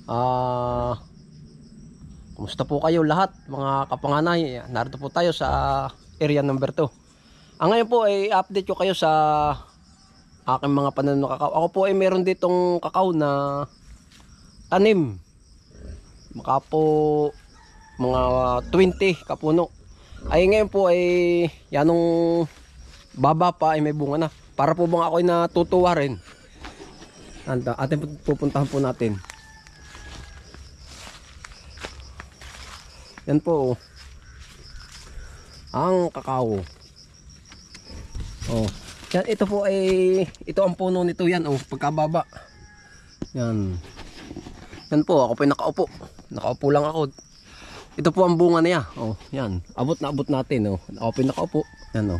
Ah, kumusta po kayo lahat mga kapanganay? Narito po tayo sa area number 2. Ang ngayon po ay update ko kayo sa aking mga pananim ng kakao. Ako po ay meron ditong kakao na tanim. Maka po mga 20 kapuno. Ay ngayon po ay yanong baba pa ay may bunga na. Para po bang ako ay natutuwa rin. Atin pupuntahan po natin. Yan po ang kakao. Oh. Yan, ito po ay ito ang puno nito yan pagkababa. Yan. Yan po ako po nakaupo. Nakaupo lang ako. Ito po ang bunga niya. Oh, yan. Abot na abot natin Ako po nakaupo. Yan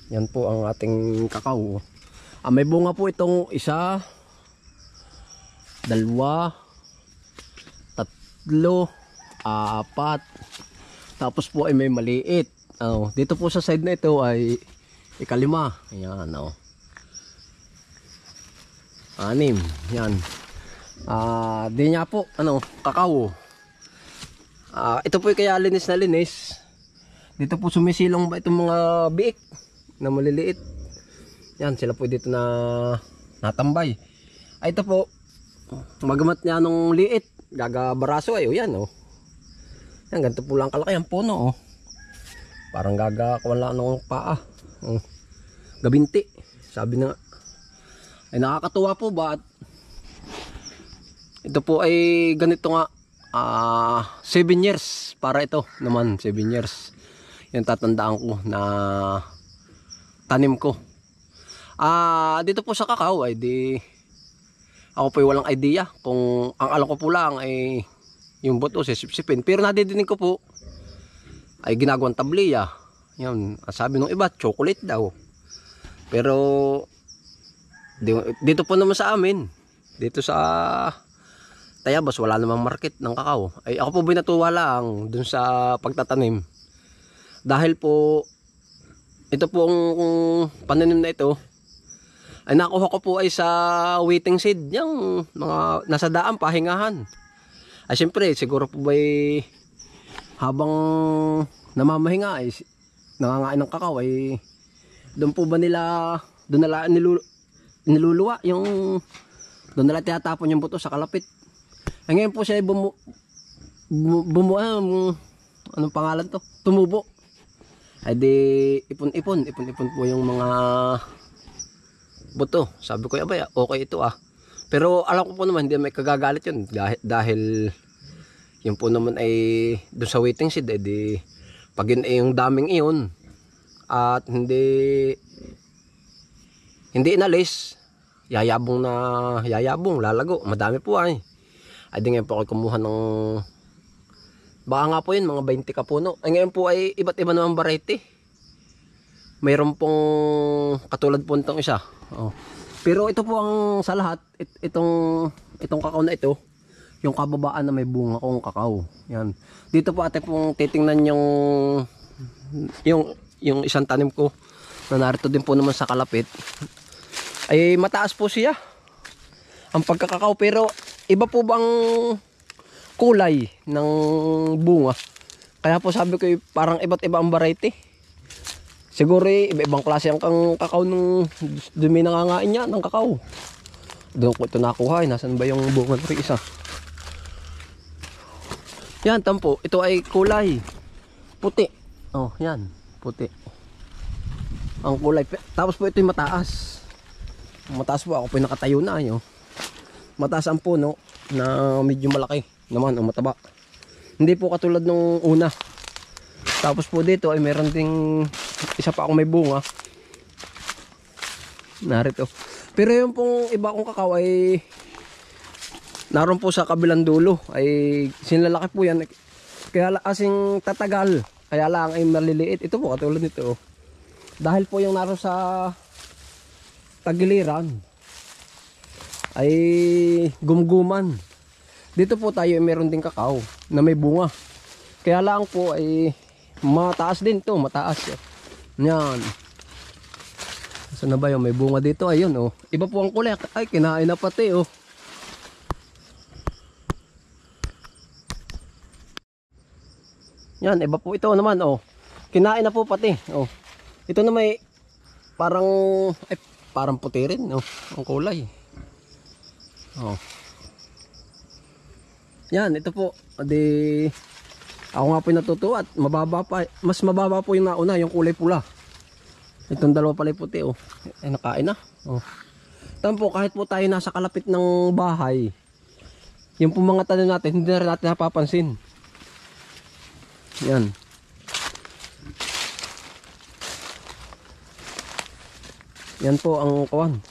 Yan po ang ating kakao. May bunga po itong isa, dalawa, tatlo, apat. Tapos po ay may maliit. Dito po sa side na ito ay ikalima. Ayan anim. Yan. Di niya po kakao. Ito po ay kaya linis na linis. Dito po sumisilong ba itong mga biik na maliliit. Yan sila po dito na natambay. Ito po magamat niya nung liit. Gagabaraso yan Yan ganito po lang kalaki ang puno Parang gagakuan lang ng paa. Gabinti. Sabi na nga. Ay nakakatuwa po ba at ito po ay ganito nga 7 years para ito naman 7 years. Yan tatandaan ko na tanim ko. Dito po sa kakao ay di ako po ay walang idea kung ang alam ko po lang ay yung buto sisipsipin. Pero nadidinig ko po ay ginagawang tabliya. Yan, sabi ng iba chocolate daw. Pero dito po naman sa amin, dito sa Tayabas wala namang market ng kakao. Ay ako po binatuwa lang dun sa pagtatanim. Dahil po ito pong pananim na ito ay nakuha ko po ay sa waiting seed, yung mga nasa daan pahingahan. Ay siyempre siguro po bay habang namamahinga ay nangangain ng kakao ay doon po ba doon nila niluluwa yung doon nila tinatapon yung buto sa kalapit. Ay ngayon po siya ay anong pangalan to? Tumubo. Ay di ipon-ipon po yung mga buto. Sabi ko abay okay ito Pero alam ko po naman hindi may kagagalit yun dahil yun po naman ay doon sa waiting seed di pag yun ay yung daming iyon at hindi inalis yayabong lalago madami po ay di ngayon po ako kumuha ng baka nga po yun mga 20 kapuno. Ay ngayon po ay iba't iba naman variety. Mayroon pong katulad po nitong isa. Pero ito po ang sa lahat itong kakao na ito yung kababaan na may bunga kong kakao. Yan. Dito po ate pong titingnan yung isang tanim ko na narito din po naman sa kalapit. Ay mataas po siya ang pagkakakao pero iba po bang kulay ng bunga. Kaya po sabi ko parang iba't iba ang variety. Siguro iba-ibang klase ang kakao nung dumi nangangain niya ng kakao. Doon ko ito nakuha. Nasaan ba yung bunga ng isa? Yan tampo. Ito ay kulay puti. Yan puti. Ang kulay. Tapos po ito yung mataas. Mataas po ako po nakatayo na Mataas ang puno na medyo malaki naman mataba. Hindi po katulad nung una. Tapos po dito ay meron ding isa pa akong may bunga. Narito. Pero yung pong iba kong kakao ay naroon po sa kabilang dulo. Ay sinlalaki po yan. Kaya asing tatagal. Kaya lang ay maliliit. Ito po katulad nito. Dahil po yung naroon sa tagiliran ay gumguman. Dito po tayo ay meron ding kakao na may bunga. Kaya lang po ay mataas din to, mataas. Yan. Saan na ba yung may bunga dito? Ayun Iba po ang kulay. Ay kinain na pati Yan, iba po ito naman, oh. Kinain na po pati, oh. Ito na may parang, ay, parang puti rin, oh. Ang kulay. Oh. Yan, ito po. Di, ako nga po natutuwa at mababa pa, mas mababa po yung nauna, yung kulay pula. Itong dalawa pala puti, oh. Ay, nakain na. Oh. Tampo, kahit po tayo nasa kalapit ng bahay, yung po mga tanim natin, hindi na rin natin napapansin. Yan. Yan po ang kawan.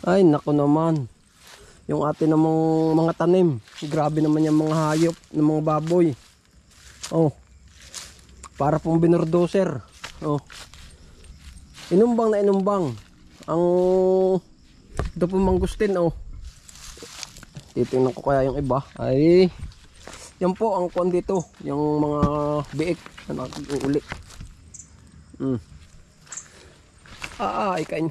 Ay, naku naman. Yung atin namang mga tanim. Grabe naman yung mga hayop ng mga baboy. Oh. Para pong binordoser. Oh. Inumbang na inumbang. Ang ito pong mangustin, oh. Titingnan ko kaya yung iba. Ay, yan po ang kuwan dito. Yung mga biik na nakag-uuli. Ay, kain.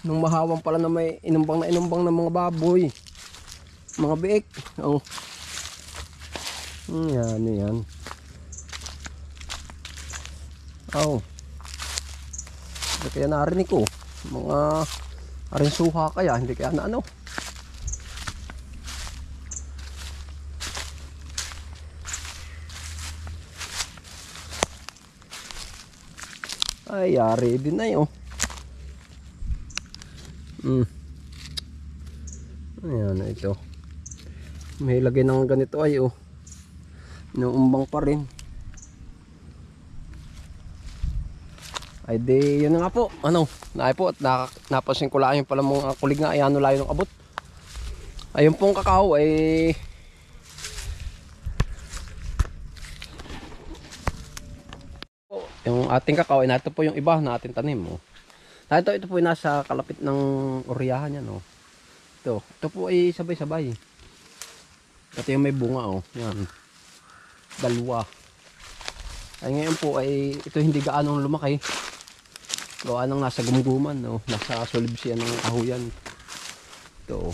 Nung mahawang pala na may inumbang na inumbang ng mga baboy. Mga biik. Oh. Yan, yan. Oh. Kaya narinig ko. Mga arinsuha kaya. Hindi kaya na ano. Ay, yari din na yun. Ayan, ito. May lagay ng ganito ay, oh. Inuumbang pa rin. Ay, di, yun na nga po. Ano, naay po at napansin ko lang yung pala mga kulig nga. Ayan, layo ng abot. Ayun pong kakao ay yung ating kakao ay nato po yung iba na ating tanim, oh. Ito po ay nasa kalapit ng oryahan yan, oh. Ito po ay sabay-sabay. Ito yung may bunga, oh. Yan. Dalawa. Ay ngayon po ay ito hindi gaanong lumaki. Gawa nang nasa gumguman, oh. Nasa solibsiyan ng kahuyan. Ito, oh.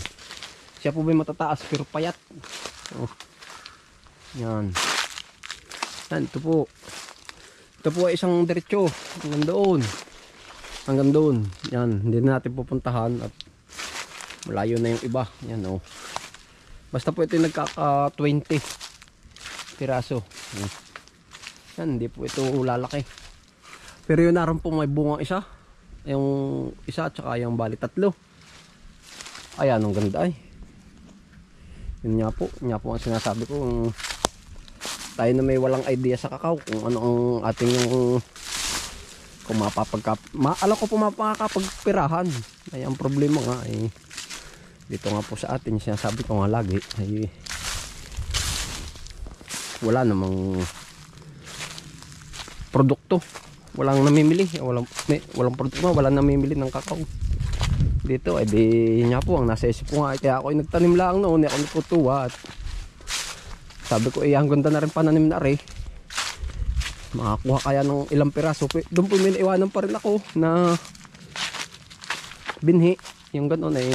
Siya po ba matataas pero payat. Oh. Yan. Yan, ito po. Ito po ay isang diretso hanggang doon. Hanggang doon. Yan, hindi na natin pupuntahan at malayo na yung iba. Yan, oh. Basta po ito yung nagkaka 20 piraso. Yan, hindi po ito lalaki. Pero yun naroon po may bungang isa. Yung isa at saka yung bali tatlo. Ayan, ang ganda ay. Yun nga po ang sinasabi ko. Tayo na may walang idea sa kakao kung ano ang ating yung kung alam ko po mapakapagpirahan. Ay ang problema nga ay dito nga po sa atin sinasabi ko nga lagi ay wala namang produkto, walang namimili, walang produkto, walang namimili ng kakao dito. Ay di yun nga po ang nasa isip ko nga, kaya ako ay nagtanim lang noon, ako nagtutuwa at sabi ko ang ganda na rin pananim na rin, makakuha kaya ng ilang piraso. Doon po may naiwanan pa rin ako na binhi, yung ganoon ay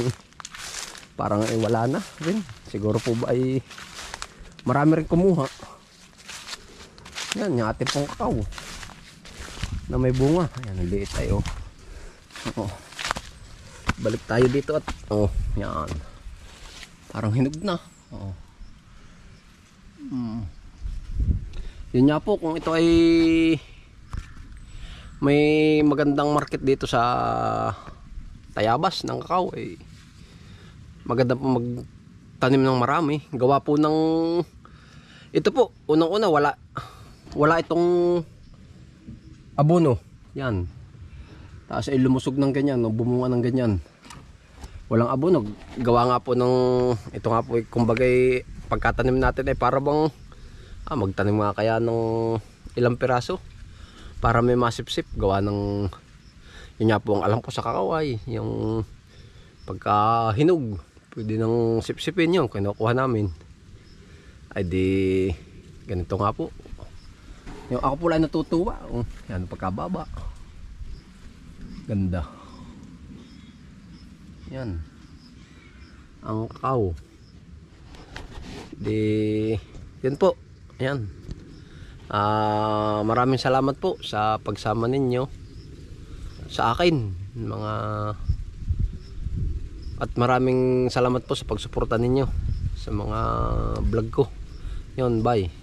parang ay wala na rin. Siguro po ba ay marami rin kumuha. Yan, yung ating pong kakao na may bunga. Ayan, ang liit tayo. Oh. Balik tayo dito at oh, yan. Parang hinog na. Oh. Yun nga po, kung ito ay may magandang market dito sa Tayabas ng kakao, eh maganda po magtanim ng marami. Gawa po ng ito po, unang-una wala itong abono. Yan. Tapos ay lumusog ng ganyan, no? Bumunga ng ganyan. Walang abono. Gawa nga po ng ito nga po, kumbagay pagkatanim natin ay para bang magtanim nga kaya ng ilang piraso para may masipsip. Gawa ng yun nga po ang alam ko sa kakao ay yung pagka hinog pwede nang sipsipin yun kinukuha namin. Ay di ganito nga po yung ako po lang natutuwa. Yan pagkababa ganda. Yan ang kakao. Di, yun po. Ayan. Maraming salamat po sa pagsama ninyo sa akin, mga, at maraming salamat po sa pagsuporta ninyo sa mga vlog ko. Yun, bye.